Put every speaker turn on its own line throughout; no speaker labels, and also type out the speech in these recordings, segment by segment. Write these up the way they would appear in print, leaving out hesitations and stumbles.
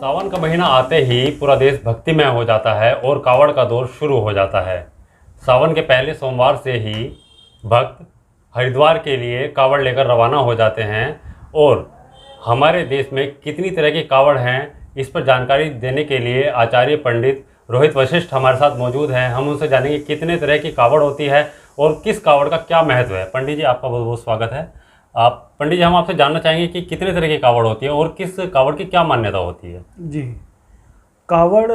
सावन का महीना आते ही पूरा देश भक्तिमय हो जाता है और कावड़ का दौर शुरू हो जाता है। सावन के पहले सोमवार से ही भक्त हरिद्वार के लिए कावड़ लेकर रवाना हो जाते हैं और हमारे देश में कितनी तरह की कावड़ हैं इस पर जानकारी देने के लिए आचार्य पंडित रोहित वशिष्ठ हमारे साथ मौजूद हैं। हम उनसे जानेंगे कितने तरह की कावड़ होती है और किस कावड़ का क्या महत्व है। पंडित जी, आपका बहुत बहुत स्वागत है। पंडित जी, हम आपसे जानना चाहेंगे कि कितने तरह की कावड़ होती है और किस कावड़ की क्या मान्यता होती है।
जी, कावड़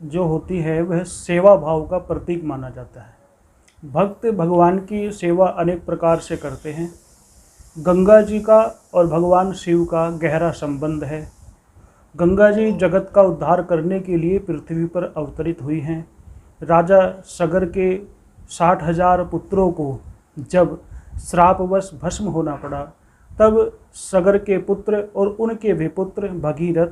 जो होती है वह सेवा भाव का प्रतीक माना जाता है। भक्त भगवान की सेवा अनेक प्रकार से करते हैं। गंगा जी का और भगवान शिव का गहरा संबंध है। गंगा जी जगत का उद्धार करने के लिए पृथ्वी पर अवतरित हुई हैं। राजा सगर के 60,000 पुत्रों को जब श्रापवश भस्म होना पड़ा, तब सगर के पुत्र और उनके भी पुत्र भगीरथ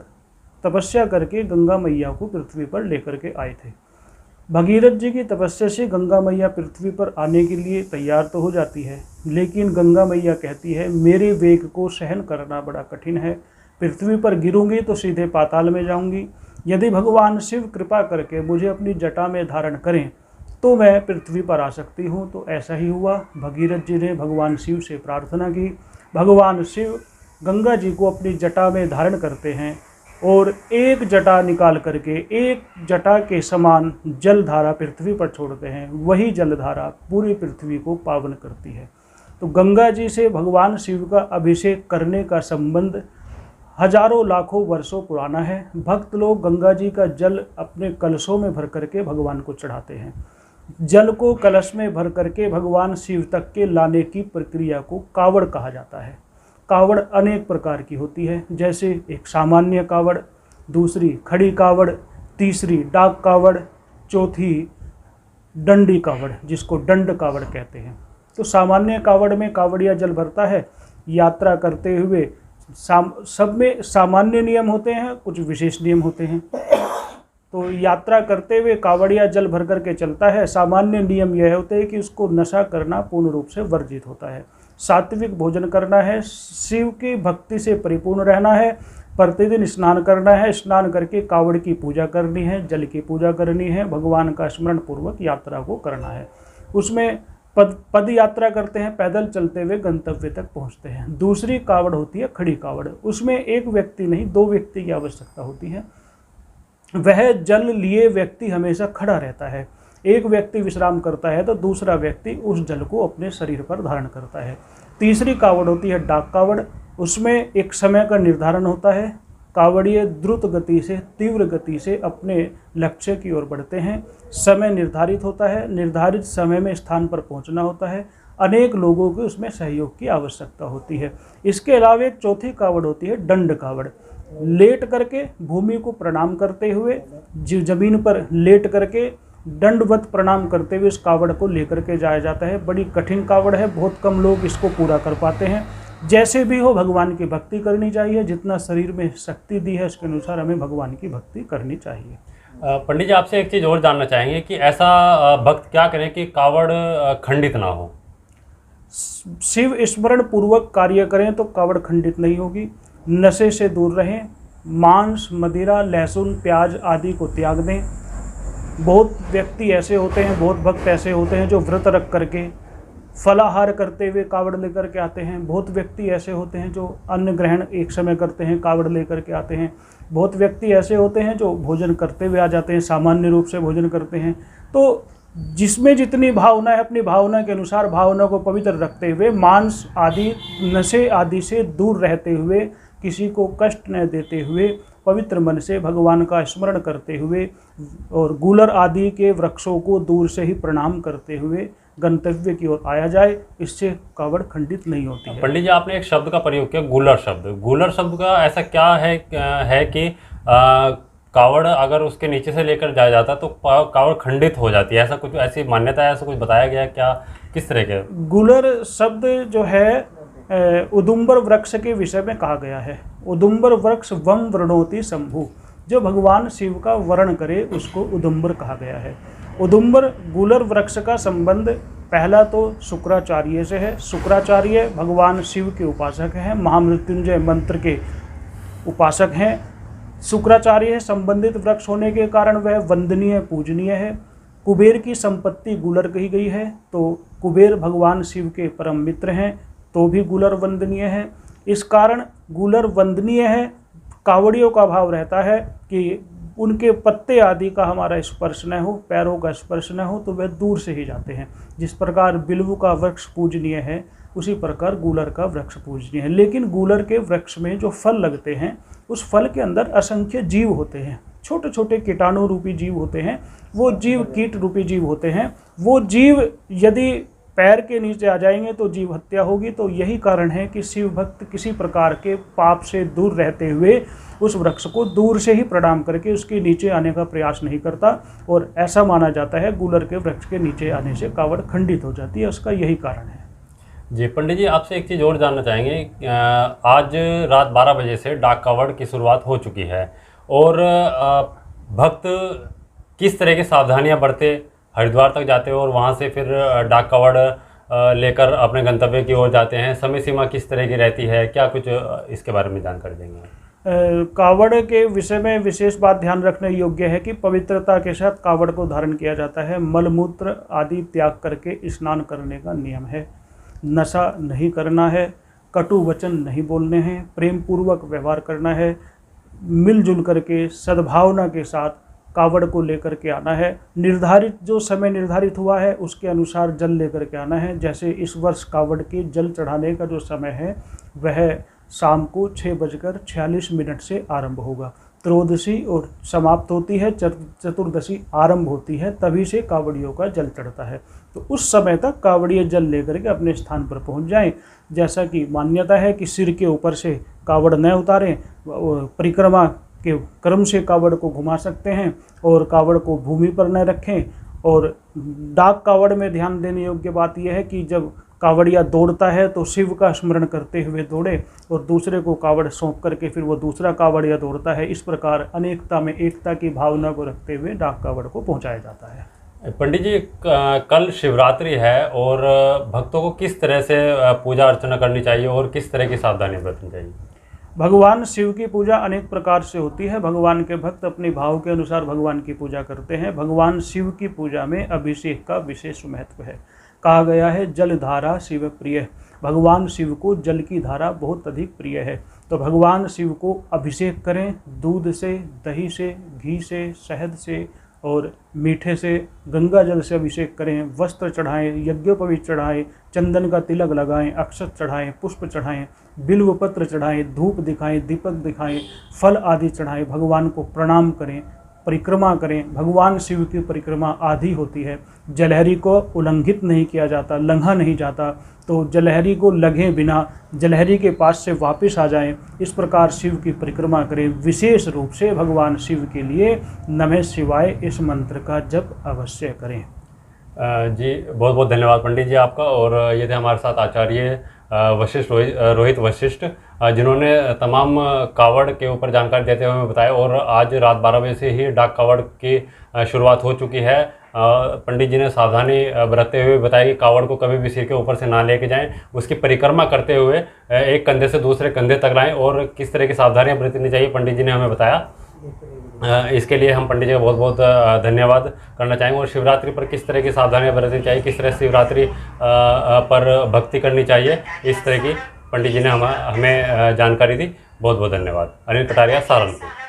तपस्या करके गंगा मैया को पृथ्वी पर लेकर के आए थे। भगीरथ जी की तपस्या से गंगा मैया पृथ्वी पर आने के लिए तैयार तो हो जाती है, लेकिन गंगा मैया कहती है मेरे वेग को सहन करना बड़ा कठिन है। पृथ्वी पर गिरूंगी तो सीधे पाताल में जाऊंगी। यदि भगवान शिव कृपा करके मुझे अपनी जटा में धारण करें तो मैं पृथ्वी पर आ सकती हूँ। तो ऐसा ही हुआ। भगीरथ जी ने भगवान शिव से प्रार्थना की। भगवान शिव गंगा जी को अपनी जटा में धारण करते हैं और एक जटा निकाल करके एक जटा के समान जलधारा पृथ्वी पर छोड़ते हैं। वही जलधारा पूरी पृथ्वी को पावन करती है। तो गंगा जी से भगवान शिव का अभिषेक करने का संबंध हजारों लाखों वर्षों पुराना है। भक्त लोग गंगा जी का जल अपने कलशों में भर करके भगवान को चढ़ाते हैं। जल को कलश में भर करके भगवान शिव तक के लाने की प्रक्रिया को कावड़ कहा जाता है। कावड़ अनेक प्रकार की होती है, जैसे एक सामान्य कावड़, दूसरी खड़ी कावड़, तीसरी डाक कावड़, चौथी डंडी कावड़ जिसको दंड कावड़ कहते हैं। तो सामान्य कावड़ में कावड़िया जल भरता है। यात्रा करते हुए सब में सामान्य नियम होते हैं, कुछ विशेष नियम होते हैं। तो यात्रा करते हुए कावड़िया जल भर करके चलता है। सामान्य नियम यह होते हैं कि उसको नशा करना पूर्ण रूप से वर्जित होता है, सात्विक भोजन करना है, शिव की भक्ति से परिपूर्ण रहना है, प्रतिदिन स्नान करना है, स्नान करके कावड़ की पूजा करनी है, जल की पूजा करनी है, भगवान का स्मरण पूर्वक यात्रा को करना है। उसमें पद यात्रा करते हैं, पैदल चलते हुए गंतव्य तक पहुंचते हैं। दूसरी कावड़ होती है खड़ी कावड़। उसमें एक व्यक्ति नहीं, 2 व्यक्ति की आवश्यकता होती है। वह जल लिए व्यक्ति हमेशा खड़ा रहता है। एक व्यक्ति विश्राम करता है तो दूसरा व्यक्ति उस जल को अपने शरीर पर धारण करता है। तीसरी कावड़ होती है डाक कावड़। उसमें एक समय का निर्धारण होता है। कावड़िए द्रुत गति से, तीव्र गति से अपने लक्ष्य की ओर बढ़ते हैं। समय निर्धारित होता है, निर्धारित समय में स्थान पर पहुंचना होता है। अनेक लोगों के उसमें सहयोग की आवश्यकता होती है। इसके अलावा एक चौथी कावड़ होती है दंड कावड़। लेट करके भूमि को प्रणाम करते हुए, जमीन पर लेट करके दंडवत प्रणाम करते हुए इस कावड़ को लेकर के जाया जाता है। बड़ी कठिन कावड़ है, बहुत कम लोग इसको पूरा कर पाते हैं। जैसे भी हो भगवान की भक्ति करनी चाहिए। जितना शरीर में शक्ति दी है उसके अनुसार हमें भगवान की भक्ति करनी चाहिए।
पंडित जी, आपसे एक चीज़ और जानना चाहेंगे कि ऐसा भक्त क्या करें कि कावड़ खंडित ना हो।
शिव स्मरण पूर्वक कार्य करें तो कावड़ खंडित नहीं होगी। नशे से दूर रहें, मांस, मदिरा, लहसुन, प्याज आदि को त्याग दें। बहुत व्यक्ति ऐसे होते हैं, बहुत भक्त ऐसे होते हैं जो व्रत रख करके फलाहार करते हुए कावड़ लेकर के आते हैं। बहुत व्यक्ति ऐसे होते हैं जो अन्न ग्रहण एक समय करते हैं, कावड़ लेकर के आते हैं। बहुत व्यक्ति ऐसे होते हैं जो भोजन करते हुए आ जाते हैं, सामान्य रूप से भोजन करते हैं। तो जिसमें जितनी भावना है अपनी भावना के अनुसार भावना को पवित्र रखते हुए, मांस आदि, नशे आदि से दूर रहते हुए, किसी को कष्ट न देते हुए, पवित्र मन से भगवान का स्मरण करते हुए और गूलर आदि के वृक्षों को दूर से ही प्रणाम करते हुए गंतव्य की ओर आया जाए। इससे कावड़ खंडित नहीं होती है।
पंडित जी, आपने एक शब्द का प्रयोग किया, गूलर शब्द। गूलर शब्द का ऐसा क्या है कि कावड़ अगर उसके नीचे से लेकर जाया जाता तो कावड़ खंडित हो जाती है, ऐसा कुछ, ऐसी मान्यता है, ऐसा कुछ बताया गया क्या, किस तरह के?
गूलर शब्द जो है उदुम्बर वृक्ष के विषय में कहा गया है। उदुम्बर वृक्ष वम वृणोति शंभु, जो भगवान शिव का वर्ण करे उसको उदुम्बर कहा गया है। उदुम्बर गूलर वृक्ष का संबंध पहला तो शुक्राचार्य से है। शुक्राचार्य भगवान शिव के उपासक हैं, महामृत्युंजय मंत्र के उपासक हैं। शुक्राचार्य है, संबंधित वृक्ष होने के कारण वह वंदनीय पूजनीय है। कुबेर की संपत्ति गूलर कही गई है, तो कुबेर भगवान शिव के परम मित्र हैं, तो भी गूलर वंदनीय है। इस कारण गूलर वंदनीय है। कावड़ियों का भाव रहता है कि उनके पत्ते आदि का हमारा स्पर्श न हो, पैरों का स्पर्श न हो, तो वे दूर से ही जाते हैं। जिस प्रकार बिल्व का वृक्ष पूजनीय है, उसी प्रकार गूलर का वृक्ष पूजनीय है। लेकिन गूलर के वृक्ष में जो फल लगते हैं, उस फल के अंदर असंख्य जीव होते हैं, छोटे छोटे कीटाणु रूपी जीव होते हैं। वो जीव कीट रूपी जीव होते हैं। वो जीव यदि पैर के नीचे आ जाएंगे तो जीव हत्या होगी। तो यही कारण है कि शिव भक्त किसी प्रकार के पाप से दूर रहते हुए उस वृक्ष को दूर से ही प्रणाम करके उसके नीचे आने का प्रयास नहीं करता। और ऐसा माना जाता है गूलर के वृक्ष के नीचे आने से कावड़ खंडित हो जाती है। उसका यही कारण है।
जी पंडित जी, आपसे एक चीज़ और जानना चाहेंगे। आज रात 12 बजे से डाक कावड़ की शुरुआत हो चुकी है और भक्त किस तरह की सावधानियां बरते हरिद्वार तक जाते हैं और वहां से फिर डाक कावड़ लेकर अपने गंतव्य की ओर जाते हैं, समय सीमा किस तरह की रहती है, क्या कुछ इसके बारे में जानकारी देंगे?
कावड़ के विषय में विशेष बात ध्यान रखने योग्य है कि पवित्रता के साथ कावड़ को धारण किया जाता है। मलमूत्र आदि त्याग करके स्नान करने का नियम है। नशा नहीं करना है, कटु वचन नहीं बोलने हैं, प्रेम पूर्वक व्यवहार करना है, मिलजुल करके सद्भावना के साथ कावड़ को लेकर के आना है। निर्धारित जो समय निर्धारित हुआ है उसके अनुसार जल लेकर के आना है। जैसे इस वर्ष कावड़ के जल चढ़ाने का जो समय है वह शाम को 6:46 से आरंभ होगा। त्रयोदशी और समाप्त होती है, चतुर्दशी आरंभ होती है, तभी से कावड़ियों का जल चढ़ता है। तो उस समय तक कावड़िए जल लेकर के अपने स्थान पर पहुंच जाएं। जैसा कि मान्यता है कि सिर के ऊपर से कावड़ न उतारें, परिक्रमा के क्रम से कावड़ को घुमा सकते हैं और कावड़ को भूमि पर न रखें। और डाक कावड़ में ध्यान देने योग्य बात यह है कि जब कावड़िया दौड़ता है तो शिव का स्मरण करते हुए दौड़े और दूसरे को कावड़ सौंप करके फिर वो दूसरा कावड़िया दौड़ता है। इस प्रकार अनेकता में एकता की भावना को रखते हुए डाक कावड़ को पहुंचाया जाता है।
पंडित जी, कल शिवरात्रि है और भक्तों को किस तरह से पूजा अर्चना करनी चाहिए और किस तरह की सावधानी बरतनी चाहिए?
भगवान शिव की पूजा अनेक प्रकार से होती है। भगवान के भक्त अपने भाव के अनुसार भगवान की पूजा करते हैं। भगवान शिव की पूजा में अभिषेक का विशेष महत्व है। कहा गया है जल धारा शिव प्रिय। भगवान शिव को जल की धारा बहुत अधिक प्रिय है। तो भगवान शिव को अभिषेक करें, दूध से, दही से, घी से, शहद से और मीठे से, गंगा जल से अभिषेक करें। वस्त्र चढ़ाएं, यज्ञोपवीत चढ़ाएं, चंदन का तिलक लगाएं, अक्षत चढ़ाएं, पुष्प चढ़ाएं, बिल्व पत्र चढ़ाएं, धूप दिखाएं, दीपक दिखाएं, फल आदि चढ़ाएं, भगवान को प्रणाम करें, परिक्रमा करें। भगवान शिव की परिक्रमा आदि होती है। जलहरी को उल्लंघित नहीं किया जाता, लंघा नहीं जाता। तो जलहरी को लगे बिना जलहरी के पास से वापस आ जाएं, इस प्रकार शिव की परिक्रमा करें। विशेष रूप से भगवान शिव के लिए नमः शिवाय इस मंत्र का जप अवश्य करें।
जी बहुत बहुत धन्यवाद पंडित जी आपका। और ये थे हमारे साथ आचार्य वशिष्ठ रोहित वशिष्ठ, जिन्होंने तमाम कावड़ के ऊपर जानकारी देते हुए हमें बताया। और आज रात 12 बजे से ही डाक कावड़ की शुरुआत हो चुकी है। पंडित जी ने सावधानी बरतते हुए बताया कि कावड़ को कभी भी सिर के ऊपर से ना लेके जाएं, उसकी परिक्रमा करते हुए एक कंधे से दूसरे कंधे तक लाएं और किस तरह की सावधानियां बरतनी चाहिए पंडित जी ने हमें बताया। इसके लिए हम पंडित जी का बहुत बहुत धन्यवाद करना चाहेंगे। और शिवरात्रि पर किस तरह की सावधानियां बरतनी चाहिए, किस तरह शिवरात्रि पर भक्ति करनी चाहिए, इस तरह की पंडित जी ने हमें जानकारी दी। बहुत बहुत धन्यवाद। अनिल कटारिया, सहारनपुर।